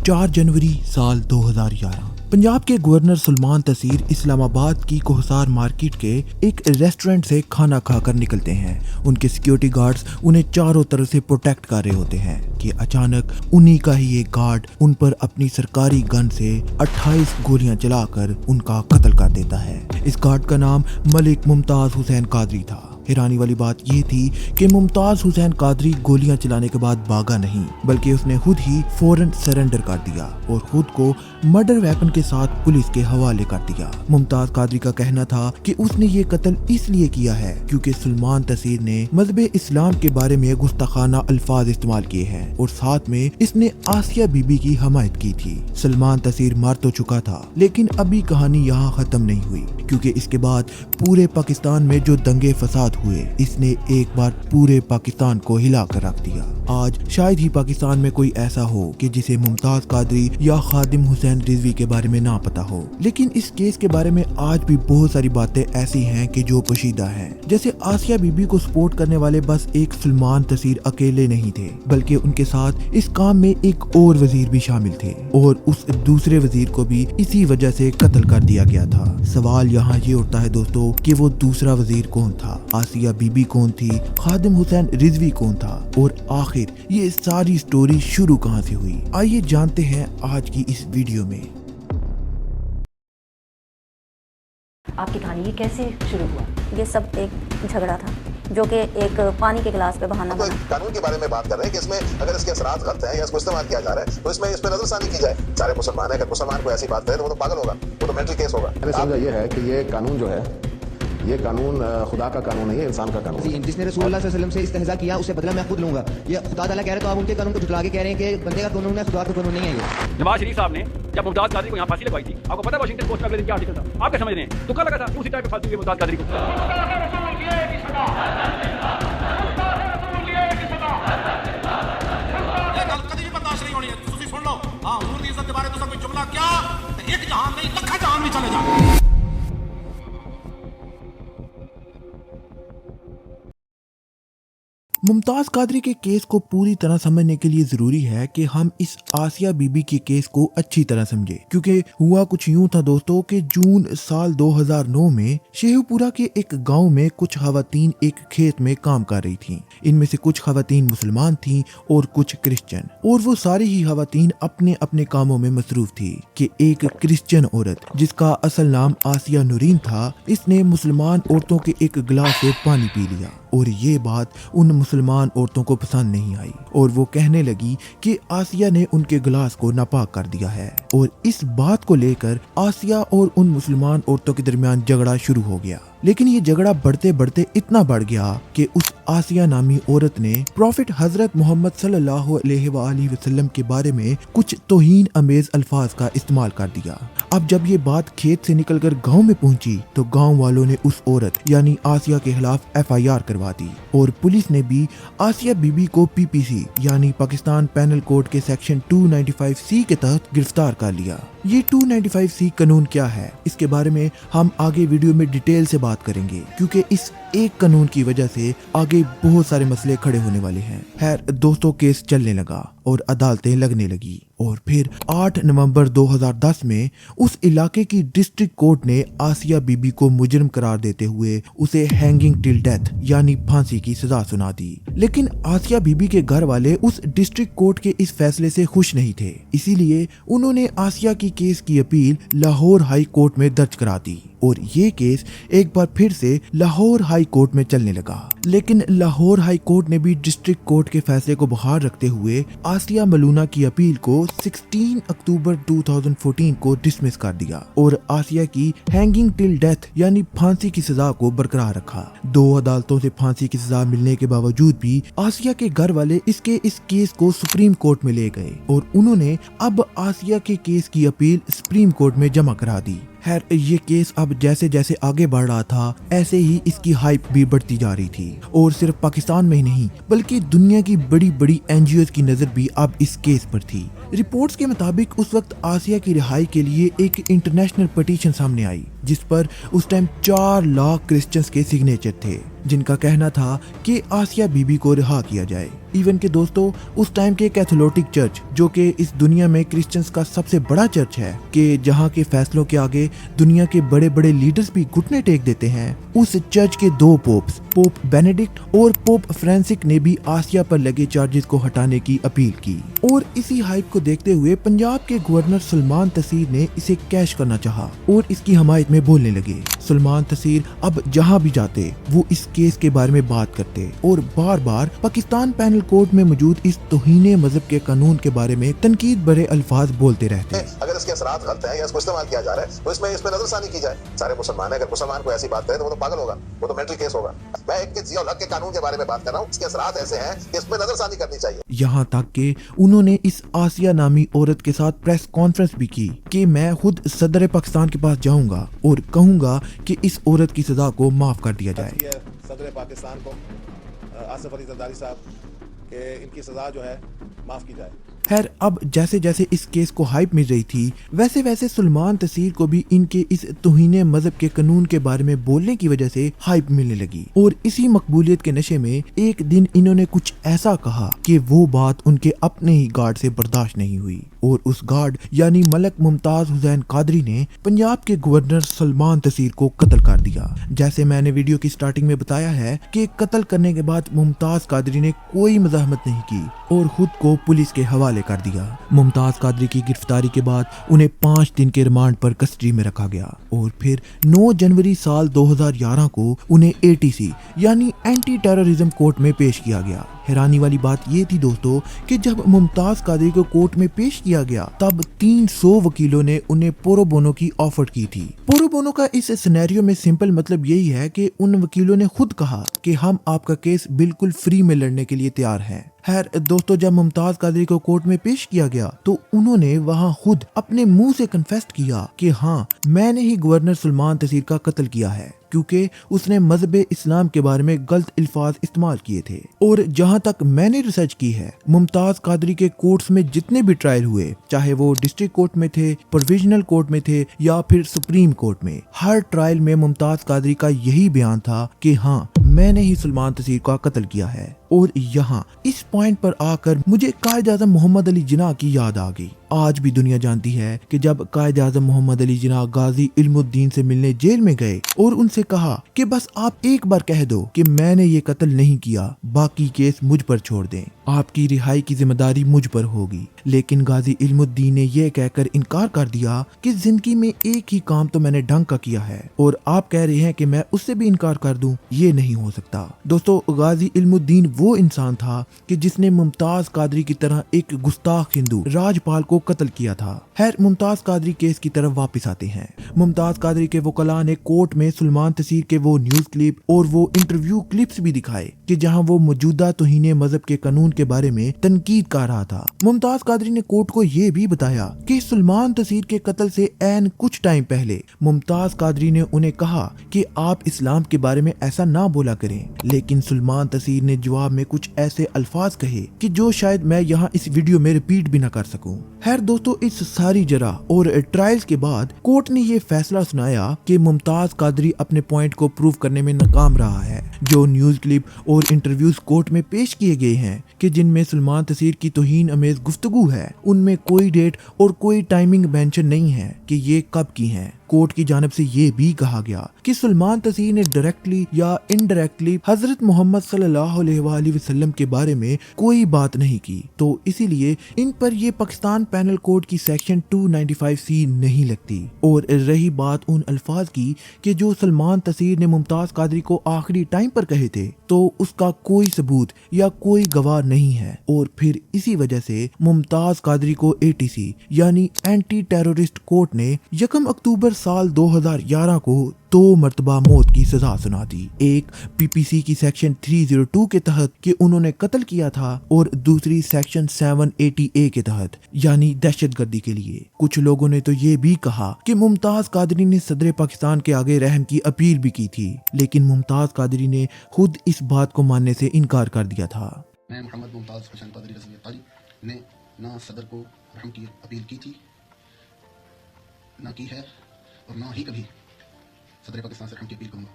4 जनवरी साल 2011 पंजाब के गवर्नर सुलेमान तसीर इस्लामाबाद की कोहसार मार्केट के एक रेस्टोरेंट से खाना खाकर निकलते हैं। उनके सिक्योरिटी गार्ड्स उन्हें चारों तरफ से प्रोटेक्ट कर रहे होते हैं कि अचानक उन्हीं का ही एक गार्ड उन पर अपनी सरकारी गन से 28 गोलियां चलाकर उनका कत्ल कर देता है। इस गार्ड का नाम मलिक मुमताज हुसैन कादरी था। हैरानी वाली बात ये थी कि मुमताज हुसैन कादरी गोलियां चलाने के बाद भागा नहीं, बल्कि उसने खुद ही फौरन सरेंडर कर दिया और खुद को मर्डर वेपन के साथ पुलिस के हवाले कर दिया। मुमताज कादरी का कहना था कि उसने ये कत्ल इसलिए किया है क्योंकि सुलेमान तसीर ने मजहब इस्लाम के बारे में गुस्ताखाना अल्फाज इस्तेमाल किए हैं और साथ में इसने आसिया बीबी की हमायत की थी। सुलेमान तसीर मर तो चुका था, लेकिन अभी कहानी यहाँ खत्म नहीं हुई, क्योंकि इसके बाद पूरे पाकिस्तान में जो दंगे फसाद हुए, इसने एक बार पूरे पाकिस्तान को हिला कर रख दिया। आज शायद ही पाकिस्तान में कोई ऐसा हो कि जिसे मुमताज कादरी या खादिम हुसैन रिजवी के बारे में ना पता हो, लेकिन इस केस के बारे में आज भी बहुत सारी बातें ऐसी हैं कि जो पोशीदा हैं। जैसे आसिया बीबी को सपोर्ट करने वाले बस एक सुलेमान तसीर अकेले नहीं थे, बल्कि उनके साथ इस काम में एक और वजीर भी शामिल थे और उस दूसरे वजीर को भी इसी वजह से कत्ल कर दिया गया था। सवाल यहाँ ये उठता है दोस्तों कि वो दूसरा वजीर कौन था, आसिया बीबी कौन थी, खादिम हुसैन रिजवी कौन था और आखिर ये सारी स्टोरी शुरू कहाँ से हुई। आइए जानते हैं आज की इस वीडियो में। आपकी कहानी ये कैसे शुरू हुआ? ये सब एक झगड़ा था जो कि एक पानी के गिलास पे बहाना बना। कानून के बारे में बात कर रहे हैं कि इसमें अगर इसके असरात गलत हैं या इसको इस्तेमाल किया जा रहा है तो इस पे नजरसानी की जाए। सारे मुसलमान है, अगर मुसलमान को ऐसी बात करे तो वो तो पागल होगा, वो तो मेंटल केस होगा। मैंने समझा ये है कि ये कानून जो है, ये कानून खुदा का कानून नहीं है, इंसान का कानून है। जिसने रसूल सल्लल्लाहु अलैहि वसल्लम से इस्तेहज़ा किया उसे बदला मैं खुद लूंगा। ये खुदा ताला कह रहे तो आप उनके कानून को झुठला के कह रहे हैं कि बंदे का कानून है, खुदा का कानून नहीं है। ये नवाज शरीफ साहब ने जब मुमताज कादरी को यहाँ फांसी लगवाई थी, आपको पता है वाशिंगटन पोस्ट में अगले दिन क्या आर्टिकल था? आप क्या समझ रहे हैं? तुक्का लगा था, उसी टाइप पे फांसी हुई मुमताज कादरी को। कभी भी बर्दाश्त नहीं होनी है। तुसी सुन लो, हां हुजूर दी इज्जत के बारे में कोई जुमला क्या एक जहान नहीं लखा जहान भी चले जाए। मुमताज कादरी के केस को पूरी तरह समझने के लिए जरूरी है कि हम इस आसिया बीबी के केस को अच्छी तरह समझे, क्योंकि हुआ कुछ यूं था दोस्तों कि जून साल 2009 में शेखपुरा के एक गांव में कुछ खवातीन एक खेत में काम कर रही थीं। इनमें से कुछ खवातीन मुसलमान थीं और कुछ क्रिश्चियन, और वो सारी ही खवातीन अपने अपने कामों में मसरूफ थी कि एक क्रिश्चियन औरत जिसका असल नाम आसिया नूरीन था, इसने मुसलमान औरतों के एक गिलास से पानी पी लिया और ये बात उन मुसलमान औरतों को पसंद नहीं आई और वो कहने लगी कि आसिया ने उनके गिलास को नापाक कर दिया है। और इस बात को लेकर आसिया और उन मुसलमान औरतों के दरमियान झगड़ा शुरू हो गया। लेकिन ये झगड़ा बढ़ते बढ़ते इतना बढ़ गया कि उस आसिया नामी औरत ने प्रॉफिट हजरत मोहम्मद सल्लल्लाहु अलैहि वसल्लम के बारे में कुछ तौहीन अमेज अल्फाज का इस्तेमाल कर दिया। अब जब ये बात खेत से निकलकर गांव में पहुंची तो गांव वालों ने उस औरत यानी आसिया के खिलाफ FIR करवा दी और पुलिस ने भी आसिया बीबी को PPC यानी पाकिस्तान पैनल कोड के सेक्शन 295C के तहत गिरफ्तार कर लिया। ये 295C कानून क्या है, इसके बारे में हम आगे वीडियो में डिटेल से बात करेंगे, क्योंकि इस एक कानून की वजह से आगे बहुत सारे मसले खड़े होने वाले हैं। खैर दोस्तों, केस चलने लगा और अदालतें लगने लगी और फिर 8 नवंबर 2010 में उस इलाके की डिस्ट्रिक्ट कोर्ट ने आसिया बीबी को मुजरिम करार देते हुए उसे हैंगिंग टिल डेथ यानी फांसी की सजा सुना दी। लेकिन आसिया बीबी के घर वाले उस डिस्ट्रिक्ट कोर्ट के इस फैसले से खुश नहीं थे, इसीलिए उन्होंने आसिया की केस की अपील लाहौर हाई कोर्ट में दर्ज करा दी और ये केस एक बार फिर से लाहौर हाई कोर्ट में चलने लगा। लेकिन लाहौर हाई कोर्ट ने भी डिस्ट्रिक्ट कोर्ट के फैसले को बहाल रखते हुए आसिया मलूना की अपील को 16 अक्टूबर 2014 को डिसमिस कर दिया और आसिया की हैंगिंग टिल डेथ यानी फांसी की सजा को बरकरार रखा। 2 अदालतों से फांसी की सजा मिलने के बावजूद भी आसिया के घर वाले इस केस को सुप्रीम कोर्ट में ले गए और उन्होंने अब आसिया के केस की अपील सुप्रीम कोर्ट में जमा करा दी। खैर ये केस अब जैसे जैसे आगे बढ़ रहा था, ऐसे ही इसकी हाइप भी बढ़ती जा रही थी और सिर्फ पाकिस्तान में ही नहीं बल्कि दुनिया की बड़ी बड़ी NGOs की नजर भी अब इस केस पर थी। रिपोर्ट्स के मुताबिक उस वक्त आसिया की रिहाई के लिए एक इंटरनेशनल पिटीशन सामने आई जिस पर उस टाइम 4 लाख क्रिश्चियंस के सिग्नेचर थे, जिनका कहना था कि आसिया बीबी को रिहा किया जाए। इवन के दोस्तों उस टाइम के कैथोलिक चर्च, जो कि इस दुनिया में क्रिश्चियंस का सबसे बड़ा चर्च है, कि जहां के फैसलों के आगे दुनिया के बड़े बड़े लीडर्स भी घुटने टेक देते हैं, उस चर्च के 2 पोप्स, पोप बेनेडिक्ट और पोप फ्रांसिस ने भी आसिया पर लगे चार्जेस को हटाने की अपील की। और इसी हाइप को देखते हुए पंजाब के गवर्नर सुलेमान तसीर ने इसे कैश करना चाहा और इसकी हमायत में बोलने लगे। सुलेमान तसीर अब जहां भी जाते वो इस केस के बारे में बात करते और बार बार पाकिस्तान पैनल कोड में मौजूद इस तौहीने मजहब के कानून के बारे में तनकीद भरे अल्फाज बोलते रहते। अगर इसके असरात गलत हैं या इसको इस्तेमाल किया जा रहा है तो इसमें नजरसानी की जाए। सारे मुसलमान है, अगर मुसलमान को ऐसी बात करे तो वो तो पागल होगा, वो तो मेंटल केस होगा। मैं एक जिया-उल-हक के कानून के बारे में बात कर रहा हूँ, इसके असरात ऐसे हैं कि इसमें नजरसानी करनी चाहिए। यहाँ तक कि उन्होंने इस आसिया नामी औरत के साथ प्रेस कॉन्फ्रेंस भी की कि मैं खुद सदर पाकिस्तान के पास जाऊंगा और कहूंगा कि इस औरत की सजा को माफ कर दिया जाए। सदर पाकिस्तान को आसिफ अली जरदारी साहब कि इनकी सजा जो है माफ की जाए। खैर अब जैसे जैसे इस केस को हाइप मिल रही थी वैसे वैसे सुलेमान तसीर को भी इनके इस तौहीने मजहब के कानून के बारे में बोलने की वजह से हाइप मिलने लगी और इसी मकबूलियत के नशे में एक दिन इन्होंने कुछ ऐसा कहा कि वो बात उनके अपने ही गार्ड से बर्दाश्त नहीं हुई और उस गार्ड यानी मलक मुमताज हुसैन कादरी ने पंजाब के गवर्नर सुलेमान तसीर को कत्ल कर दिया। जैसे मैंने वीडियो की स्टार्टिंग में बताया है कि कत्ल करने के बाद मुमताज कादरी ने कोई मज़ाहमत नहीं की और खुद को पुलिस के हवाले कर दिया। मुमताज कादरी की गिरफ्तारी के बाद उन्हें 5 दिन के रिमांड पर कस्टडी में रखा गया और फिर 9 जनवरी साल 2011 को उन्हें ATC यानी एंटी टेररिज्म कोर्ट में पेश किया गया। हैरानी वाली बात ये थी दोस्तों कि जब मुमताज कादरी को कोर्ट में पेश किया गया तब 300 वकीलों ने उन्हें प्रो बोनो की ऑफर की थी। प्रो बोनो का इस सिनेरियो में सिंपल मतलब यही है कि उन वकीलों ने खुद कहा कि हम आपका केस बिल्कुल फ्री में लड़ने के लिए तैयार हैं। खैर दोस्तों जब मुमताज कादरी को कोर्ट में पेश किया गया तो उन्होंने वहां खुद अपने मुंह से कन्फेस किया कि हाँ मैंने ही गवर्नर सुलेमान तसीर का कत्ल किया है क्योंकि उसने मजहब इस्लाम के बारे में गलत अल्फाज इस्तेमाल किए थे। और जहां तक मैंने रिसर्च की है मुमताज कादरी के कोर्ट्स में जितने भी ट्रायल हुए चाहे वो डिस्ट्रिक्ट कोर्ट में थे, प्रोविजनल कोर्ट में थे या फिर सुप्रीम कोर्ट में, हर ट्रायल में मुमताज कादरी का यही बयान था कि हाँ मैंने ही सुलेमान तसीर का कत्ल किया है। और यहाँ इस पॉइंट पर आकर मुझे कायद आज़म मोहम्मद अली जिन्ना की याद आ गई। आज भी दुनिया जानती है कि जब कायद आज़म मोहम्मद अली जिन्ना गाजी इल्मुद्दीन से मिलने जेल में गए और उनसे कहा कि बस आप एक बार कह दो कि मैंने ये कत्ल नहीं किया, बाकी केस मुझ पर छोड़ दें, आपकी रिहाई की जिम्मेदारी मुझ पर होगी। लेकिन गाजी इल्मुद्दीन ने यह कहकर इनकार कर दिया कि जिंदगी में एक ही काम तो मैंने ढंग का किया है और आप कह रहे हैं कि मैं उससे भी इनकार कर दूं, ये नहीं हो सकता। दोस्तों गाजी इल्मुद्दीन वो इंसान था कि जिसने मुमताज कादरी की तरह एक गुस्ताख हिंदू राजपाल को कत्ल किया था। खैर मुमताज कादरी केस की तरफ वापस आते हैं। मुमताज कादरी के वकला ने कोर्ट में सुलेमान तसीर के वो न्यूज क्लिप और वो इंटरव्यू क्लिप्स भी दिखाए कि जहां वो मौजूदा तौहीने मजहब के कानून के बारे में तनकीद कर रहा था। मुमताज कादरी ने कोर्ट को ये भी बताया कि सुलेमान तसीर के कत्ल से ऐन कुछ टाइम पहले मुमताज कादरी ने उन्हें कहा कि आप इस्लाम के बारे में ऐसा ना बोला करें, लेकिन सुलेमान तसीर ने जवाब में कुछ ऐसे अल्फाज कहे कि जो शायद मैं यहाँ इस वीडियो में रिपीट भी ना कर सकूं। खैर दोस्तों इस सारी जरा और ट्रायल्स के बाद कोर्ट ने ये फैसला सुनाया कि मुमताज कादरी अपने पॉइंट को प्रूव करने में नाकाम रहा है। जो न्यूज क्लिप और इंटरव्यूज कोर्ट में पेश किए गए हैं कि जिनमें सुलेमान तसीर की तौहीन अमेज गुफ्तगू है, उनमें कोई डेट और कोई टाइमिंग मेंशन नहीं है कि ये कब की हैं। कोर्ट की जानिब से ये भी कहा गया कि सुलेमान तसीर ने डायरेक्टली या इनडायरेक्टली हजरत मोहम्मद सल्लल्लाहु अलैहि वसल्लम के बारे में कोई बात नहीं की, तो इसीलिए इन पर ये पाकिस्तान पैनल कोड की सेक्शन 295C नहीं लगती। और रही बात उन अल्फाज की कि जो सुलेमान तसीर ने मुमताज कादरी को आखिरी टाइम पर कहे थे, तो उसका कोई सबूत या कोई गवाह नहीं है और फिर इसी वजह से मुमताज कादरी को ATC यानी एंटी टेररिस्ट कोर्ट ने 1 अक्टूबर साल 2011 को 2 मरतबा मौत की सजा सुना दी। एक PPC की सेक्शन 302 के तहत कि उन्होंने कत्ल किया था और दूसरी सेक्शन 780A के तहत यानी दहशतगर्दी के लिए। कुछ लोगों ने तो ये भी कहा कि मुमताज कादरी ने सदर पाकिस्तान के आगे रहम की अपील भी की थी, लेकिन मुमताज कादरी ने खुद इस बात को मानने से इनकार कर दिया था। मैं मोहम्मद मुमताज हुसैन कादरी रज़ी अल्लाह ताला ने ना सदर को रहम की अपील की थी, ना की है और ना ही कभी सदर पाकिस्तान से रहम की अपील करूंगा।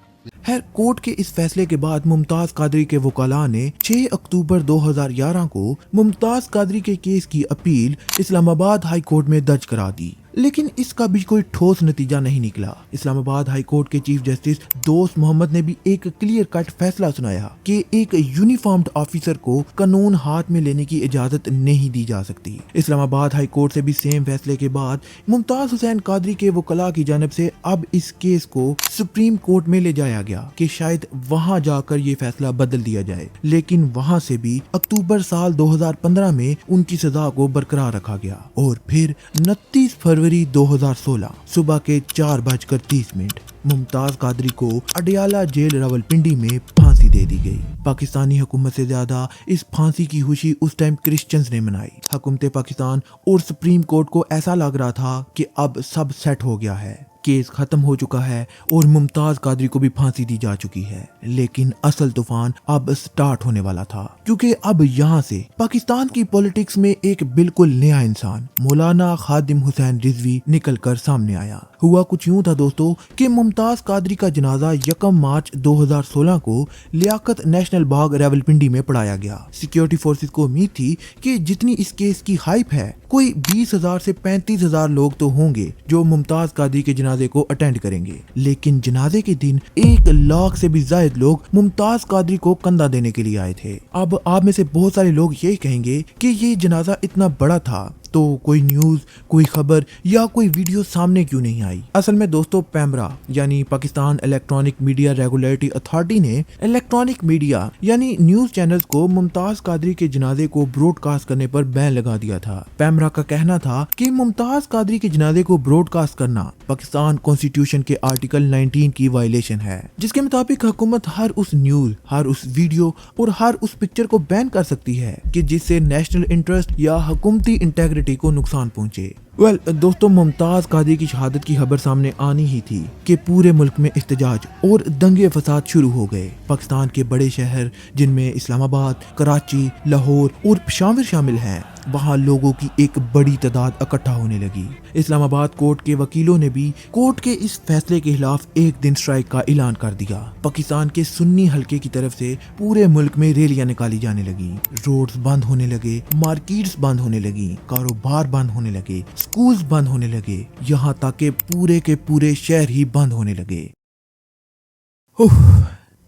खैर, कोर्ट के इस फैसले के बाद मुमताज कादरी के वकाला ने 6 अक्टूबर 2011 को मुमताज कादरी के केस की अपील इस्लामाबाद हाई कोर्ट में दर्ज करा दी, लेकिन इसका भी कोई ठोस नतीजा नहीं निकला। इस्लामाबाद हाई कोर्ट के चीफ जस्टिस दोस्त मोहम्मद ने भी एक क्लियर कट फैसला सुनाया कि एक यूनिफॉर्म्ड ऑफिसर को कानून हाथ में लेने की इजाजत नहीं दी जा सकती। इस्लामाबाद हाई कोर्ट से भी सेम फैसले के बाद मुमताज हुसैन कादरी के वकला की जानब से अब इस केस को सुप्रीम कोर्ट में ले जाया गया कि शायद वहां जाकर ये फैसला बदल दिया जाए, लेकिन वहां से भी अक्टूबर साल 2015 में उनकी सजा को बरकरार रखा गया और फिर 29 फरवरी 2016 सुबह के 4:30 मुमताज कादरी को अडियाला जेल रावलपिंडी में फांसी दे दी गई। पाकिस्तानी हुकूमत से ज्यादा इस फांसी की खुशी उस टाइम क्रिश्चियंस ने मनाई। हुकूमत पाकिस्तान और सुप्रीम कोर्ट को ऐसा लग रहा था कि अब सब सेट हो गया है, केस खत्म हो चुका है और मुमताज कादरी को भी फांसी दी जा चुकी है। लेकिन असल तूफान अब स्टार्ट होने वाला था, क्योंकि अब यहाँ से पाकिस्तान की पॉलिटिक्स में एक बिल्कुल नया इंसान मौलाना खादिम हुसैन रिजवी निकल कर सामने आया। हुआ कुछ यूं था दोस्तों कि मुमताज कादरी का जनाजा 1 मार्च 2016 को लियाकत नेशनल बाग रावलपिंडी में पढ़ाया गया। सिक्योरिटी फोर्सेस को उम्मीद थी कि जितनी इस केस की हाइप है, कोई 20,000 से 35,000 लोग तो होंगे जो मुमताज कादरी के जनाजे को अटेंड करेंगे। लेकिन जनाजे के दिन 1 लाख से भी ज्यादा लोग मुमताज कादरी को कंधा देने के लिए आए थे। अब आप में से बहुत सारे लोग ये कहेंगे कि ये जनाजा इतना बड़ा था तो कोई न्यूज, कोई खबर या कोई वीडियो सामने क्यों नहीं आई। असल में दोस्तों पैमरा यानी Pakistan electronic media regulatory authority ने इलेक्ट्रॉनिक मीडिया यानी न्यूज चैनल्स को मुमताज कादरी के जनाजे को ब्रॉडकास्ट करने पर बैन लगा दिया था। पैमरा का कहना था कि मुमताज कादरी के जनाजे को ब्रॉडकास्ट करना पाकिस्तान कॉन्स्टिट्यूशन के आर्टिकल 19 की वायलेशन है, जिसके मुताबिक हुकूमत हर उस न्यूज, हर उस वीडियो और हर उस पिक्चर को बैन कर सकती है कि जिससे नेशनल इंटरेस्ट या हुकूमती इंटेग्रिटी को नुकसान पहुंचे। दोस्तों, मुमताज कादरी की शहादत की खबर सामने आनी ही थी कि पूरे मुल्क में इख्तिजाज और दंगे फसाद शुरू हो गए। पाकिस्तान के बड़े शहर जिनमें इस्लामाबाद, कराची, लाहौर और पेशावर शामिल हैं, वहाँ लोगों की एक बड़ी तादाद इकट्ठा होने लगी। इस्लामाबाद कोर्ट के वकीलों ने भी कोर्ट के इस फैसले के खिलाफ एक दिन स्ट्राइक का ऐलान कर दिया। पाकिस्तान के सुन्नी हलके की तरफ से पूरे मुल्क में रैलियां निकाली जाने लगी, रोड्स बंद होने लगे, मार्केट्स बंद होने लगी, कारोबार बंद होने लगे, स्कूल्स बंद होने लगे, यहाँ तक कि पूरे के पूरे शहर ही बंद होने लगे।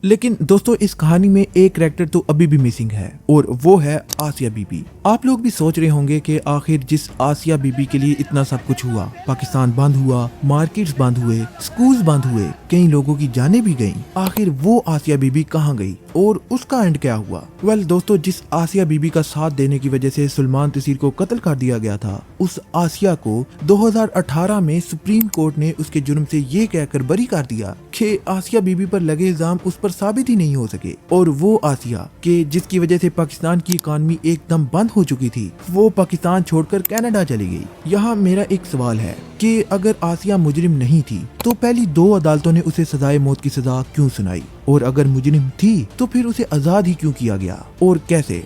लेकिन दोस्तों, इस कहानी में एक कैरेक्टर तो अभी भी मिसिंग है और वो है आसिया बीबी। आप लोग भी सोच रहे होंगे कि आखिर जिस आसिया बीबी के लिए इतना सब कुछ हुआ, पाकिस्तान बंद हुआ, मार्केट्स बंद हुए, स्कूल्स बंद हुए, कई लोगों की जानें भी गईं, आखिर वो आसिया बीबी कहाँ गई और उसका एंड क्या हुआ? दोस्तों, जिस आसिया बीबी का साथ देने की वजह से सुलेमान तसीर को कत्ल कर दिया गया था, उस आसिया को 2018 में सुप्रीम कोर्ट ने उसके जुर्म से ये कहकर बरी कर दिया कि आसिया बीबी पर लगे इल्जाम उस पर साबित ही नहीं हो सके। और वो आसिया के जिसकी वजह से पाकिस्तान की इकॉनमी एकदम बंद हो चुकी थी, वो पाकिस्तान छोड़कर कनाडा चली गई। यहाँ मेरा एक सवाल है कि अगर आसिया मुजरिम नहीं थी तो पहली 2 अदालतों ने उसे सजाए मौत की सजा क्यों सुनाई, और अगर मुजरिम थी तो फिर उसे आजाद ही क्यों किया गया? और कैसे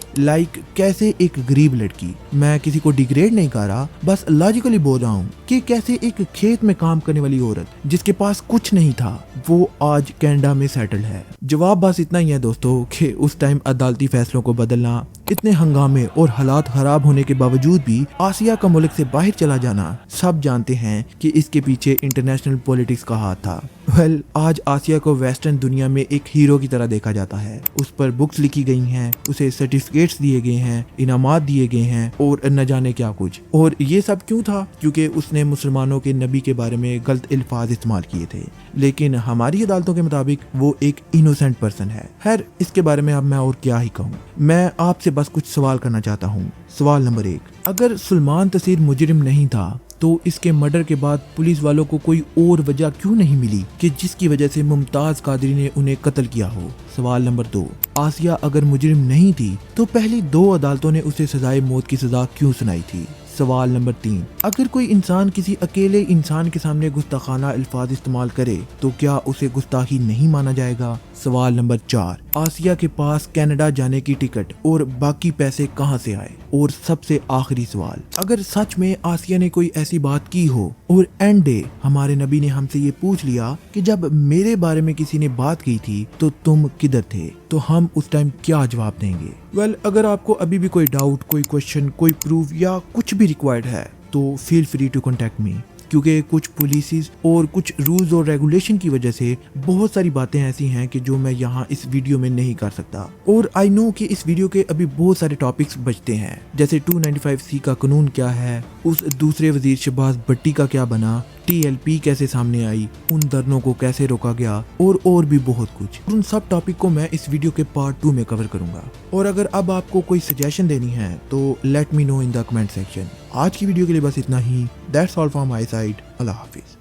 कैसे एक गरीब लड़की, मैं किसी को डिग्रेड नहीं कर रहा, बस लॉजिकली बोल रहा हूँ कि कैसे एक खेत में काम करने वाली औरत जिसके पास कुछ नहीं था, वो आज कनाडा में सेटल्ड है। जवाब बस इतना ही है दोस्तों कि उस टाइम अदालती फैसलों को बदलना, इतने हंगामे और हालात खराब होने के बावजूद भी आसिया का मुल्क से बाहर चला जाना, सब जानते हैं कि इसके पीछे इंटरनेशनल पॉलिटिक्स का हाथ था। आज आसिया को वेस्टर्न दुनिया में एक हीरो की तरह देखा जाता है। उस पर बुक्स लिखी गई हैं, उसे सर्टिफिकेट्स दिए गए हैं, इनामात दिए गए हैं और न जाने क्या कुछ। और ये सब क्यों था? क्योंकि उसने मुसलमानों के नबी के बारे में गलत अल्फाज इस्तेमाल किए थे। लेकिन हमारी अदालतों के मुताबिक वो एक इनोसेंट पर्सन है। खैर, इसके बारे में अब मैं और क्या ही कहूँ। मैं आपसे बस कुछ सवाल करना चाहता हूँ। सवाल नंबर 1, अगर सुलेमान तसीर मुजरिम नहीं था तो इसके मर्डर के बाद पुलिस वालों को कोई और वजह क्यों नहीं मिली कि जिसकी वजह से मुमताज कादरी ने उन्हें कत्ल किया हो? सवाल नंबर 2, आसिया अगर मुजरिम नहीं थी तो पहली 2 अदालतों ने उसे सजाए मौत की सजा क्यों सुनाई थी? सवाल नंबर 3, अगर कोई इंसान किसी अकेले इंसान के सामने गुस्ताखाना अल्फाज इस्तेमाल करे तो क्या उसे गुस्ताखी नहीं माना जाएगा? सवाल नंबर 4, आसिया के पास कनाडा जाने की टिकट और बाकी पैसे कहां से आए? और सबसे आखिरी सवाल, अगर सच में आसिया ने कोई ऐसी बात की हो और एंड डे हमारे नबी ने हमसे ये पूछ लिया कि जब मेरे बारे में किसी ने बात की थी तो तुम किधर थे, तो हम उस टाइम क्या जवाब देंगे? वेल, अगर आपको अभी भी कोई डाउट, कोई क्वेश्चन, कोई प्रूफ या कुछ भी रिक्वायर्ड है तो feel free to contact me, क्योंकि कुछ पॉलिसीज और कुछ रूल्स और रेगुलेशन की वजह से बहुत सारी बातें ऐसी हैं कि जो मैं यहाँ इस वीडियो में नहीं कर सकता। और आई नो कि इस वीडियो के अभी बहुत सारे टॉपिक्स बचते हैं, जैसे 295C का कानून क्या है, उस दूसरे वजीर शहबाज भट्टी का क्या बना, TLP कैसे सामने आई, उन धरनों को कैसे रोका गया और भी बहुत कुछ। उन सब टॉपिक को मैं इस वीडियो के पार्ट 2 में कवर करूंगा। और अगर अब आपको कोई सजेशन देनी है तो let me know in the comment section. आज की वीडियो के लिए बस इतना ही। That's all from my side. अल्लाह हाफिज।